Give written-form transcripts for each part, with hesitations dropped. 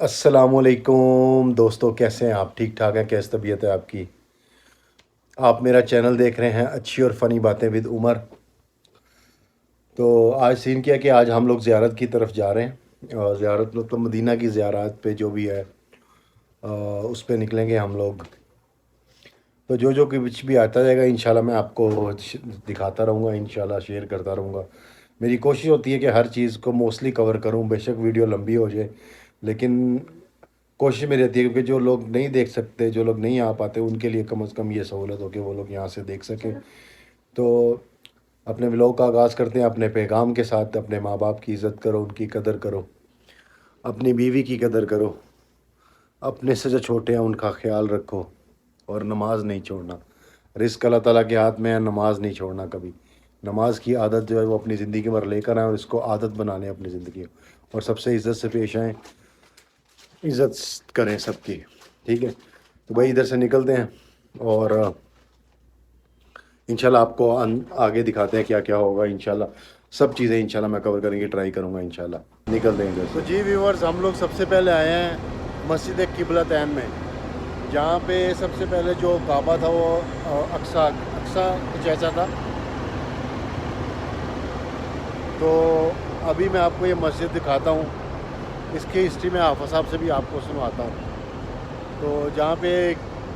السلام علیکم دوستو، کیسے ہیں آپ؟ ٹھیک ٹھاک ہیں؟ کیسی طبیعت ہے آپ کی؟ آپ میرا چینل دیکھ رہے ہیں اچھی اور فنی باتیں ود عمر۔ تو آج سین کیا کہ آج ہم لوگ زیارت کی طرف جا رہے ہیں، اور زیارت مطلب مدینہ کی زیارات پہ جو بھی ہے اس پہ نکلیں گے ہم لوگ۔ تو جو کچھ بھی آتا جائے گا انشاءاللہ میں آپ کو دکھاتا رہوں گا، انشاءاللہ شیئر کرتا رہوں گا۔ میری کوشش ہوتی ہے کہ ہر چیز کو موسٹلی کور کروں، بے شک ویڈیو لمبی ہو جائے، لیکن کوشش میری رہتی ہے کیونکہ جو لوگ نہیں دیکھ سکتے، جو لوگ نہیں آ پاتے، ان کے لیے کم از کم یہ سہولت ہو کہ وہ لوگ یہاں سے دیکھ سکیں۔ تو اپنے ولاگ کا آغاز کرتے ہیں اپنے پیغام کے ساتھ۔ اپنے ماں باپ کی عزت کرو، ان کی قدر کرو، اپنی بیوی کی قدر کرو، اپنے سے جو چھوٹے ہیں ان کا خیال رکھو، اور نماز نہیں چھوڑنا۔ رزق اللہ تعالیٰ کے ہاتھ میں ہے، نماز نہیں چھوڑنا کبھی۔ نماز کی عادت جو ہے وہ اپنی زندگی میں لے کر آئیں، اور اس کو عادت بنا لیں اپنی زندگی میں، اور سب سے عزت سے پیش آئیں، عزت کریں سب کی، ٹھیک ہے؟ تو بھائی ادھر سے نکلتے ہیں، اور انشاءاللہ آپ کو آگے دکھاتے ہیں کیا کیا ہوگا۔ انشاءاللہ سب چیزیں انشاءاللہ میں کور کرنے کی ٹرائی کروں گا انشاءاللہ۔ نکلتے ہیں ادھر سے۔ تو جی ویورز، ہم لوگ سب سے پہلے آئے ہیں مسجد قبلتین میں، جہاں پہ سب سے پہلے جو کعبہ تھا وہ اقصیٰ کچھ ایسا تھا۔ تو ابھی میں آپ کو یہ مسجد دکھاتا ہوں، اس کی ہسٹری میں حافظ صاحب سے بھی آپ کو سنواتا ہوں۔ تو جہاں پہ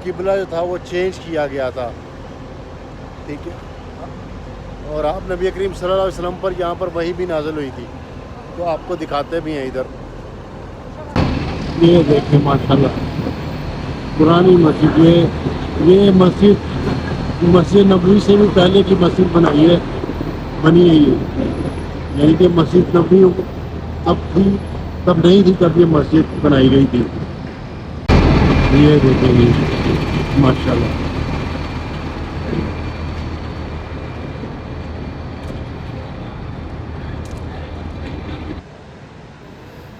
قبلہ جو تھا وہ چینج کیا گیا تھا، ٹھیک ہے، اور آپ نبی کریم صلی اللہ علیہ وسلم پر یہاں پر وحی بھی نازل ہوئی تھی۔ تو آپ کو دکھاتے بھی ہیں ادھر۔ یہ دیکھیں ماشاءاللہ پرانی مسجد، یہ مسجد نبوی سے بھی پہلے کی مسجد بنی ہے یہ، یعنی کہ مسجد نبوی تب نہیں تھی، تب یہ مسجد بنائی گئی تھی۔ یہ دیکھیں گے ماشاءاللہ۔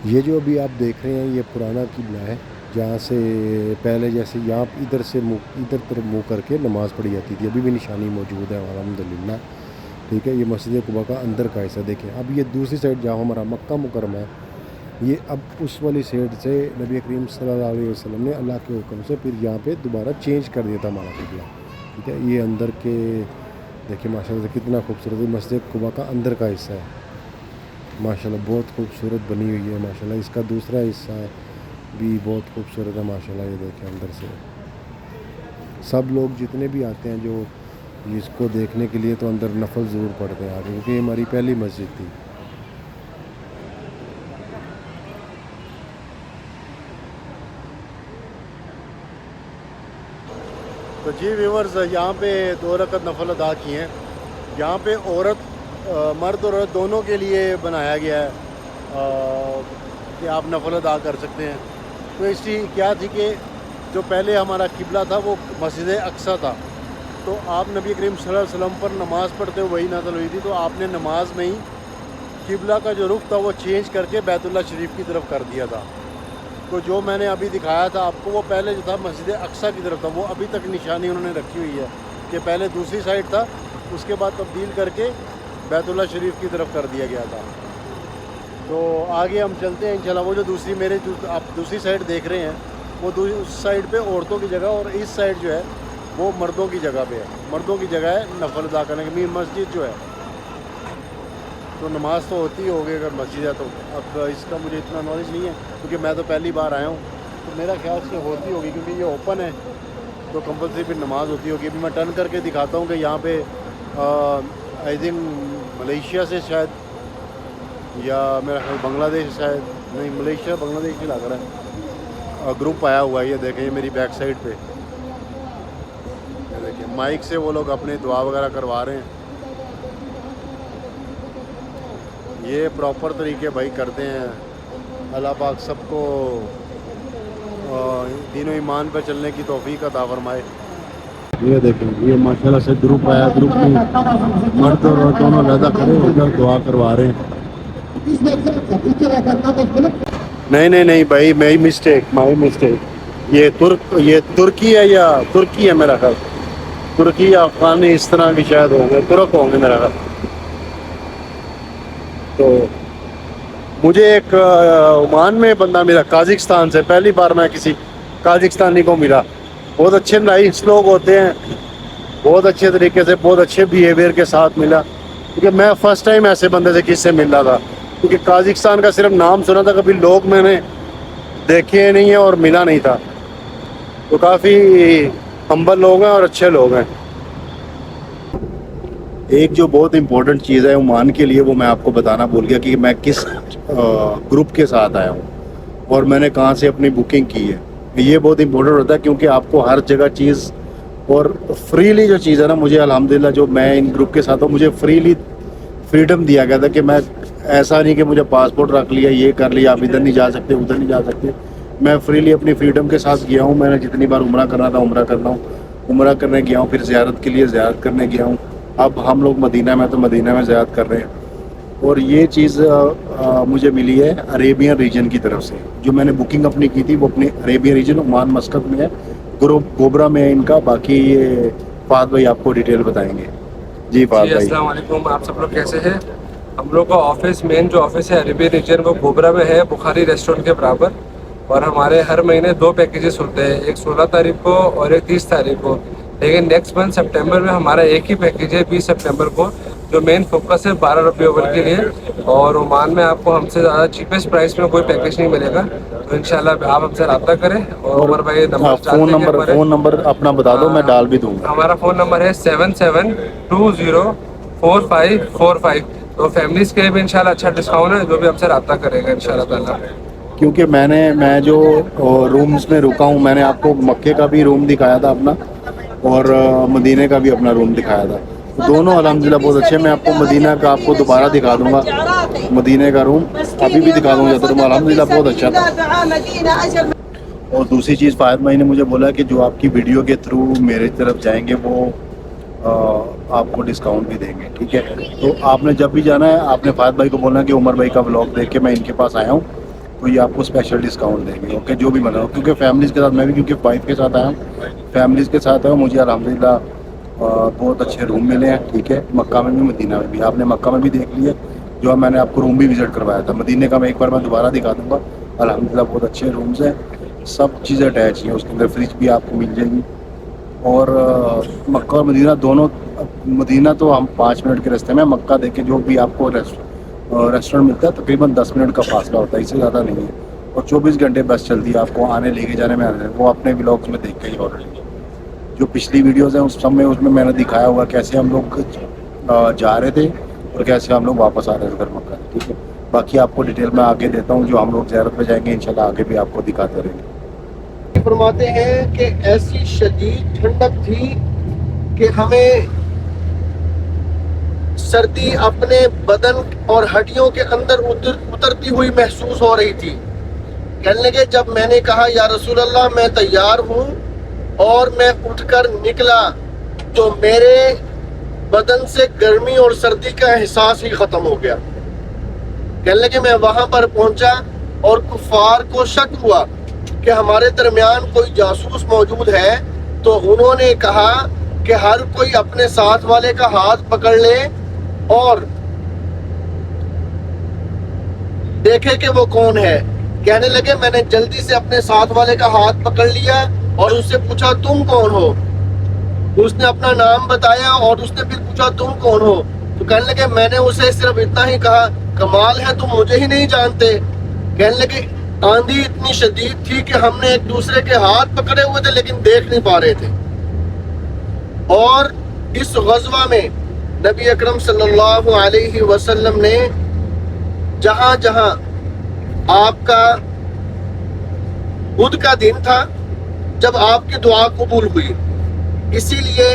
یہ جو ابھی آپ دیکھ رہے ہیں یہ پرانا قبلہ ہے، جہاں سے پہلے جیسے یہاں ادھر سے ادھر طرف منہ کر کے نماز پڑھی جاتی تھی، ابھی بھی نشانی موجود ہے الحمدللہ، ٹھیک ہے۔ یہ مسجد قباء کا اندر کا حصہ دیکھیں۔ اب یہ دوسری سائڈ جہاں ہمارا مکہ مکرمہ ہے، یہ اب اس والی سائڈ سے نبی کریم صلی اللہ علیہ وسلم نے اللہ کے حکم سے پھر یہاں پہ دوبارہ چینج کر دیا تھا ہمارا قبلہ، ٹھیک ہے۔ یہ اندر کے دیکھیں ماشاءاللہ سے کتنا خوبصورت ہے، مسجد قباء کا اندر کا حصہ ہے ماشاءاللہ، بہت خوبصورت بنی ہوئی ہے ماشاءاللہ۔ اس کا دوسرا حصہ بھی بہت خوبصورت ہے ماشاءاللہ، یہ دیکھیں اندر سے۔ سب لوگ جتنے بھی آتے ہیں جو اس کو دیکھنے کے لیے تو اندر نفل ضرور پڑھتے ہیں آگے، کیونکہ یہ ہماری پہلی مسجد تھی۔ تو جی ویورز، یہاں پہ 2 رکعت نفل ادا کیے ہیں۔ یہاں پہ مرد اور عورت دونوں کے لیے بنایا گیا ہے کہ آپ نفل ادا کر سکتے ہیں۔ تو اس کی کیا تھی کہ جو پہلے ہمارا قبلہ تھا وہ مسجد اقصیٰ تھا، تو آپ نبی کریم صلی اللہ علیہ وسلم پر نماز پڑھتے ہوئے وہی نازل ہوئی تھی، تو آپ نے نماز میں ہی قبلہ کا جو رخ تھا وہ چینج کر کے بیت اللہ شریف کی طرف کر دیا تھا۔ تو جو میں نے ابھی دکھایا تھا آپ کو، وہ پہلے جو تھا مسجد اقصیٰ کی طرف تھا، وہ ابھی تک نشانی انہوں نے رکھی ہوئی ہے کہ پہلے دوسری سائڈ تھا، اس کے بعد تبدیل کر کے بیت اللہ شریف کی طرف کر دیا گیا تھا۔ تو آگے ہم چلتے ہیں انشاءاللہ۔ وہ جو آپ دوسری سائڈ دیکھ رہے ہیں، وہ اس سائڈ پہ عورتوں کی جگہ، اور اس سائڈ جو ہے وہ مردوں کی جگہ پہ ہے، مردوں کی جگہ ہے نفل ادا کرنے کی مسجد جو ہے۔ تو نماز تو ہوتی ہوگی اگر مسجد ہے، تو اب اس کا مجھے اتنا نالج نہیں ہے کیونکہ میں تو پہلی بار آیا ہوں، تو میرا خیال سے ہوتی ہوگی کیونکہ یہ اوپن ہے، تو کمپلسری پھر نماز ہوتی ہوگی۔ ابھی میں ٹرن کر کے دکھاتا ہوں کہ یہاں پہ آئی تھنک ملیشیا سے شاید، یا میرا خیال بنگلہ دیش شاید، نہیں ملیشیا بنگلہ دیش کی لگ رہا ہے، گروپ آیا ہوا ہے۔ یہ دیکھیں یہ میری بیک سائڈ پہ، یہ دیکھیں مائک سے وہ لوگ اپنی دعا وغیرہ کروا رہے ہیں۔ یہ پراپر طریقے بھائی کرتے ہیں۔ اللہ پاک سب کو دین و ایمان پہ چلنے کی توفیق عطا فرمائے۔ یہ دیکھیں یہ ماشاءاللہ سے گروپ آیا، گروپ میں مرد اور عورت دونوں علیحدہ کھڑے ہو کر دعا کروا رہے ہیں۔ نہیں بھائی، مائی مسٹیک۔ یہ ترکی ہے یا ترکی ہے میرا خیال، ترکی یا افغانی اس طرح کی شاید ہوں گے، ترک ہوں گے میرا خیال۔ تو مجھے ایک عمان میں بندہ ملا قازقستان سے، پہلی بار میں کسی قازقستانی کو ملا. بہت اچھے نائس لوگ ہوتے ہیں، بہت اچھے طریقے سے، بہت اچھے بیہیویئر کے ساتھ ملا. کیونکہ میں فرسٹ ٹائم ایسے بندے سے کس سے مل رہا تھا، کیونکہ قازقستان کا صرف نام سنا تھا، کبھی لوگ میں نے دیکھے نہیں ہیں اور ملا نہیں تھا. تو کافی ہمبل لوگ ہیں اور اچھے لوگ ہیں. ایک جو بہت امپورٹنٹ چیز ہے عمان کے لیے، وہ میں آپ کو بتانا بھول گیا کہ میں کس گروپ کے ساتھ آیا ہوں اور میں نے کہاں سے اپنی بکنگ کی ہے. یہ بہت امپورٹنٹ ہوتا ہے کیونکہ آپ کو ہر جگہ چیز اور فریلی جو چیز ہے نا، مجھے الحمدللہ جو میں ان گروپ کے ساتھ ہوں، مجھے فریڈم دیا گیا تھا کہ میں ایسا نہیں کہ مجھے پاسپورٹ رکھ لیا، یہ کر لیا، آپ ادھر نہیں جا سکتے ادھر نہیں جا سکتے. میں فریلی اپنی فریڈم کے ساتھ گیا ہوں. میں نے جتنی بار عمرہ کرنا تھا عمرہ کرنا ہوں، عمرہ کرنے گیا ہوں، پھر زیارت کے لیے زیارت کرنے گیا ہوں. اب ہم لوگ مدینہ میں تو مدینہ میں زیارت کر رہے ہیں. اور یہ چیز مجھے ملی ہے عریبین ریجن کی طرف سے. جو میں نے بکنگ اپنی کی تھی وہ اپنی عریبین ریجن عمان مسقط میں ہے، گروپ گوبرا میں ہے ان کا. باقی یہ فہد بھائی آپ کو ڈیٹیل بتائیں گے. جی فہد بھائی. السلام علیکم، آپ سب لوگ کیسے ہیں؟ ہم لوگ کا آفس مین جو آفس ہے عربی ریجن وہ گوبرا میں ہے، بخاری ریسٹورنٹ کے برابر. اور ہمارے ہر مہینے 2 پیکیجز ہوتے ہیں، ایک 16 تاریخ کو اور ایک 30 تاریخ کو. لیکن نیکسٹ منتھ سپٹمبر میں ہمارا ایک ہی پیکیج ہے 20 سپٹمبر کو، جو مین فوکس ہے 12 ربیع الاول کے لیے. اور عمان میں آپ کو ہم سے زیادہ چیپسٹ پرائس میں کوئی پیکیج نہیں ملے گا. تو انشاءاللہ آپ ہم سے رابطہ کریں. اور عمر بھائی فون نمبر اپنا بتا دو، میں ڈال بھی دوں گا. ہمارا فون نمبر ہے 77204545. تو فیملیز کے لیے بھی انشاءاللہ اچھا ڈسکاؤنٹ ہے، جو بھی ہم سے رابطہ کرے گا انشاءاللہ تعالیٰ. کیونکہ میں جو رومز میں رکا ہوں، میں نے آپ کو مکے کا بھی روم دکھایا تھا اپنا اور مدینہ کا بھی اپنا روم دکھایا تھا. دونوں الحمدللہ بہت اچھے. میں آپ کو مدینہ کا آپ کو دوبارہ دکھا دوں گا، مدینہ کا روم ابھی بھی دکھا دوں گا. الحمدللہ بہت اچھا تھا. اور دوسری چیز فہد بھائی نے مجھے بولا کہ جو آپ کی ویڈیو کے تھرو میرے طرف جائیں گے وہ آپ کو ڈسکاؤنٹ بھی دیں گے. ٹھیک ہے، تو آپ نے جب بھی جانا ہے آپ نے فہد بھائی کو بولنا کہ عمر بھائی کا ولاگ دیکھ کے میں ان کے پاس آیا ہوں، تو یہ آپ کو اسپیشل ڈسکاؤنٹ دیں گے. اوکے، جو بھی بنا ہو. کیونکہ فیملیز کے ساتھ میں بھی، کیونکہ وائف کے ساتھ آیا ہوں، فیملیز کے ساتھ آیا ہوں. مجھے الحمدللہ بہت اچھے روم ملے ہیں. ٹھیک ہے، مکہ میں بھی مدینہ میں بھی. آپ نے مکہ میں بھی دیکھ لیا، جو میں نے آپ کو روم بھی وزٹ کروایا تھا. مدینہ کا میں ایک بار میں دوبارہ دکھا دوں گا. الحمدللہ بہت اچھے رومز ہیں، سب چیزیں اٹیچ ہیں. اس کے اندر فریج بھی آپ کو مل جائے گی. اور مکہ اور مدینہ دونوں، مدینہ تو ہم 5 منٹ کے راستے میں، مکہ دیکھ کے جو بھی آپ کو ریسٹورنٹ ملتا ہے تقریباً 10 منٹ کا فاصلہ ہوتا ہے، اس سے زیادہ نہیں ہے. اور 24 گھنٹے بس چلتی ہے آپ کو آنے لے کے جانے میں. وہ اپنے ولاگس میں دیکھ کے ہی آلریڈی جو پچھلی ویڈیوز ہیں اس میں میں نے دکھایا ہوا کیسے ہم لوگ جا رہے تھے اور کیسے ہم لوگ واپس آ رہے تھے گھر مکہ. ٹھیک ہے، باقی آپ کو ڈیٹیل میں آگے دیتا ہوں. جو ہم لوگ زیارت پہ جائیں گے انشاءاللہ آگے بھی آپ کو دکھاتے رہیں گے. فرماتے ہیں کہ ایسی شدید ٹھنڈک تھی کہ ہمیں سردی اپنے بدن اور ہڈیوں کے اندر اترتی ہوئی محسوس ہو رہی تھی. کہنے لگے جب میں نے کہا یا رسول اللہ میں تیار ہوں اور میں اٹھ کر نکلا تو میرے بدن سے گرمی اور سردی کا احساس ہی ختم ہو گیا. کہنے لگے میں وہاں پر پہنچا اور کفار کو شک ہوا کہ ہمارے درمیان کوئی جاسوس موجود ہے. تو انہوں نے کہا کہ ہر کوئی اپنے ساتھ والے کا ہاتھ پکڑ لے اور دیکھے کہ وہ کون ہے. کہنے لگے میں نے جلدی سے اپنے ساتھ والے کا ہاتھ پکڑ لیا اور اس سے پوچھا تم کون ہو. اس نے اپنا نام بتایا اور اس نے پھر پوچھا تم کون ہو. تو کہنے لگے میں نے اسے صرف اتنا ہی کہا کمال ہے تم مجھے ہی نہیں جانتے. کہنے لگے آندھی اتنی شدید تھی کہ ہم نے ایک دوسرے کے ہاتھ پکڑے ہوئے تھے لیکن دیکھ نہیں پا رہے تھے. اور اس غزوہ میں نبی اکرم صلی اللہ علیہ وسلم نے جہاں جہاں آپ کا بدھ کا دن تھا جب آپ کی دعا قبول ہوئی، اسی لیے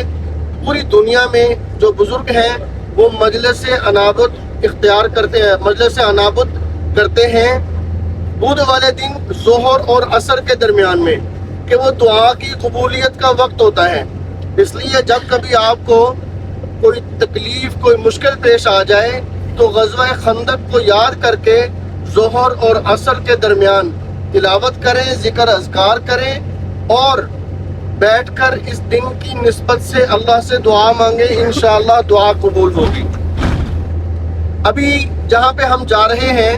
پوری دنیا میں جو بزرگ ہیں وہ مجلس انابت اختیار کرتے ہیں، مجلس انابت کرتے ہیں بدھ والے دن ظہر اور عصر کے درمیان میں، کہ وہ دعا کی قبولیت کا وقت ہوتا ہے. اس لیے جب کبھی آپ کو کوئی تکلیف کوئی مشکل پیش آ جائے تو غزوہ خندق کو یاد کر کے ظہر اور عصر کے درمیان تلاوت کریں، ذکر اذکار کریں اور بیٹھ کر اس دن کی نسبت سے اللہ سے دعا مانگے، انشاءاللہ دعا قبول ہوگی. ابھی جہاں پہ ہم جا رہے ہیں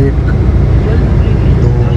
1 2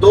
2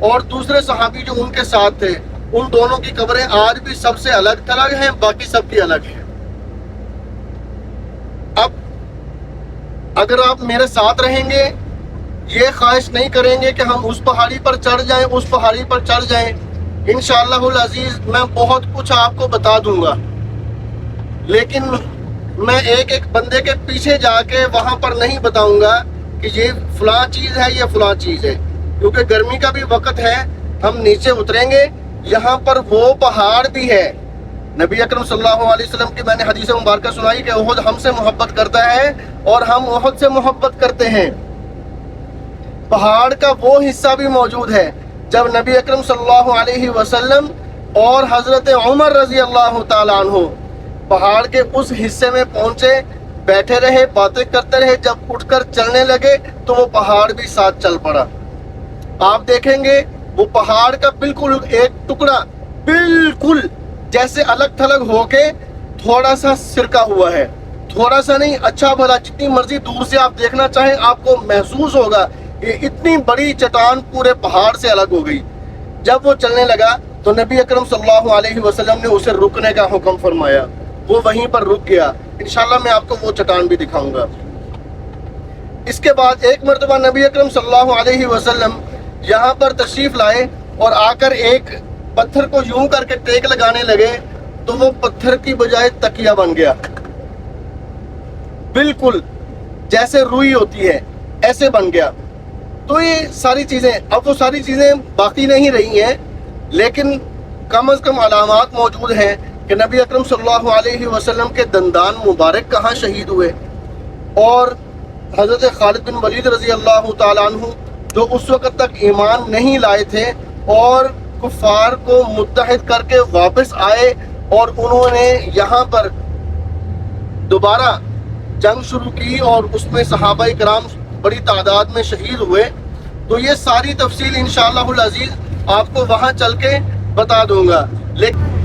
اور دوسرے صحابی جو ان کے ساتھ تھے، ان دونوں کی قبریں آج بھی سب سے الگ تھلگ ہیں، باقی سب کی الگ ہیں۔ اب اگر آپ میرے ساتھ رہیں گے، یہ خواہش نہیں کریں گے کہ ہم اس پہاڑی پر چڑھ جائیں، اس پہاڑی پر چڑھ جائیں، انشاءاللہ العزیز میں بہت کچھ آپ کو بتا دوں گا، لیکن میں ایک ایک بندے کے پیچھے جا کے وہاں پر نہیں بتاؤں گا کہ یہ فلاں چیز ہے، یہ فلاں چیز ہے، کیونکہ گرمی کا بھی وقت ہے، ہم نیچے اتریں گے، یہاں پر وہ پہاڑ بھی ہے۔ نبی اکرم صلی اللہ علیہ وسلم کی میں نے حدیث مبارکہ سنائی کہ احد ہم سے محبت کرتا ہے اور ہم احد سے محبت کرتے ہیں۔ پہاڑ کا وہ حصہ بھی موجود ہے جب نبی اکرم صلی اللہ علیہ وسلم اور حضرت عمر رضی اللہ تعالیٰ عنہ پہاڑ کے اس حصے میں پہنچے، بیٹھے رہے، باتیں کرتے رہے، جب اٹھ کر چلنے لگے تو وہ پہاڑ بھی ساتھ چل پڑا۔ آپ دیکھیں گے وہ پہاڑ کا بالکل ایک ٹکڑا بالکل جیسے الگ تھلگ ہو کے تھوڑا سا سرکا ہوا ہے، تھوڑا سا نہیں، اچھا بھلا جتنی مرضی دور سے آپ دیکھنا چاہیں آپ کو محسوس ہوگا کہ اتنی بڑی چٹان پورے پہاڑ سے الگ ہو گئی۔ جب وہ چلنے لگا تو نبی اکرم صلی اللہ علیہ وسلم نے اسے رکنے کا حکم فرمایا، وہ وہیں پر رک گیا۔ انشاءاللہ میں آپ کو وہ چٹان بھی دکھاؤں گا۔ اس کے بعد ایک مرتبہ نبی اکرم صلی اللہ علیہ وسلم یہاں پر تشریف لائے اور آ کر ایک پتھر کو یوں کر کے ٹیک لگانے لگے تو وہ پتھر کی بجائے تکیہ بن گیا، بالکل جیسے روئی ہوتی ہے ایسے بن گیا۔ تو یہ ساری چیزیں، اب وہ ساری چیزیں باقی نہیں رہی ہیں، لیکن کم از کم علامات موجود ہیں کہ نبی اکرم صلی اللہ علیہ وسلم کے دندان مبارک کہاں شہید ہوئے، اور حضرت خالد بن ولید رضی اللہ تعالیٰ عنہ جو اس وقت تک ایمان نہیں لائے تھے اور کفار کو متحد کر کے واپس آئے اور انہوں نے یہاں پر دوبارہ جنگ شروع کی اور اس میں صحابہ کرام بڑی تعداد میں شہید ہوئے۔ تو یہ ساری تفصیل انشاءاللہ العزیز آپ کو وہاں چل کے بتا دوں گا۔ لیکن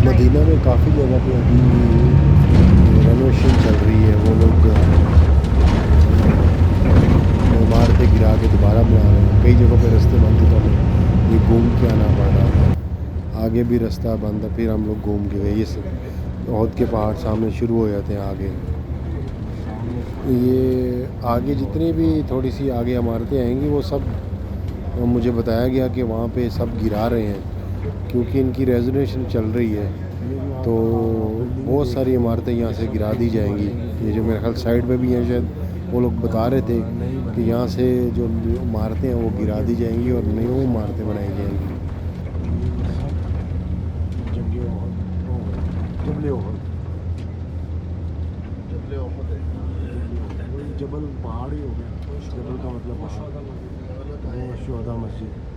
مدینہ میں کافی جگہ پہ ابھی رینوویشن چل رہی ہے، وہ لوگ عمارتیں گرا کے دوبارہ بنا رہے ہیں، کئی جگہوں پہ رستے بند تھے تو ہمیں یہ گھوم کے آنا پڑ رہا تھا، آگے بھی رستہ بند ہے، پھر ہم لوگ گھوم کے گئے۔ یہ سب احد کے پہاڑ سامنے شروع ہو جاتے ہیں آگے، یہ آگے جتنی بھی تھوڑی سی آگے عمارتیں آئیں گی وہ سب مجھے بتایا گیا کہ وہاں پہ سب گرا رہے ہیں کیونکہ ان کی ریزونیشن چل رہی ہے، تو بہت ساری عمارتیں یہاں سے گرا دی جائیں گی۔ یہ جو میرے خیال سائڈ پہ بھی ہیں، شاید وہ لوگ بتا رہے تھے کہ یہاں سے جو عمارتیں ہیں وہ گرا دی جائیں گی اور نیو عمارتیں بنائی جائیں گی۔ جبل پہاڑی ہو گیا، جبل کا مطلب شہداء مسجد۔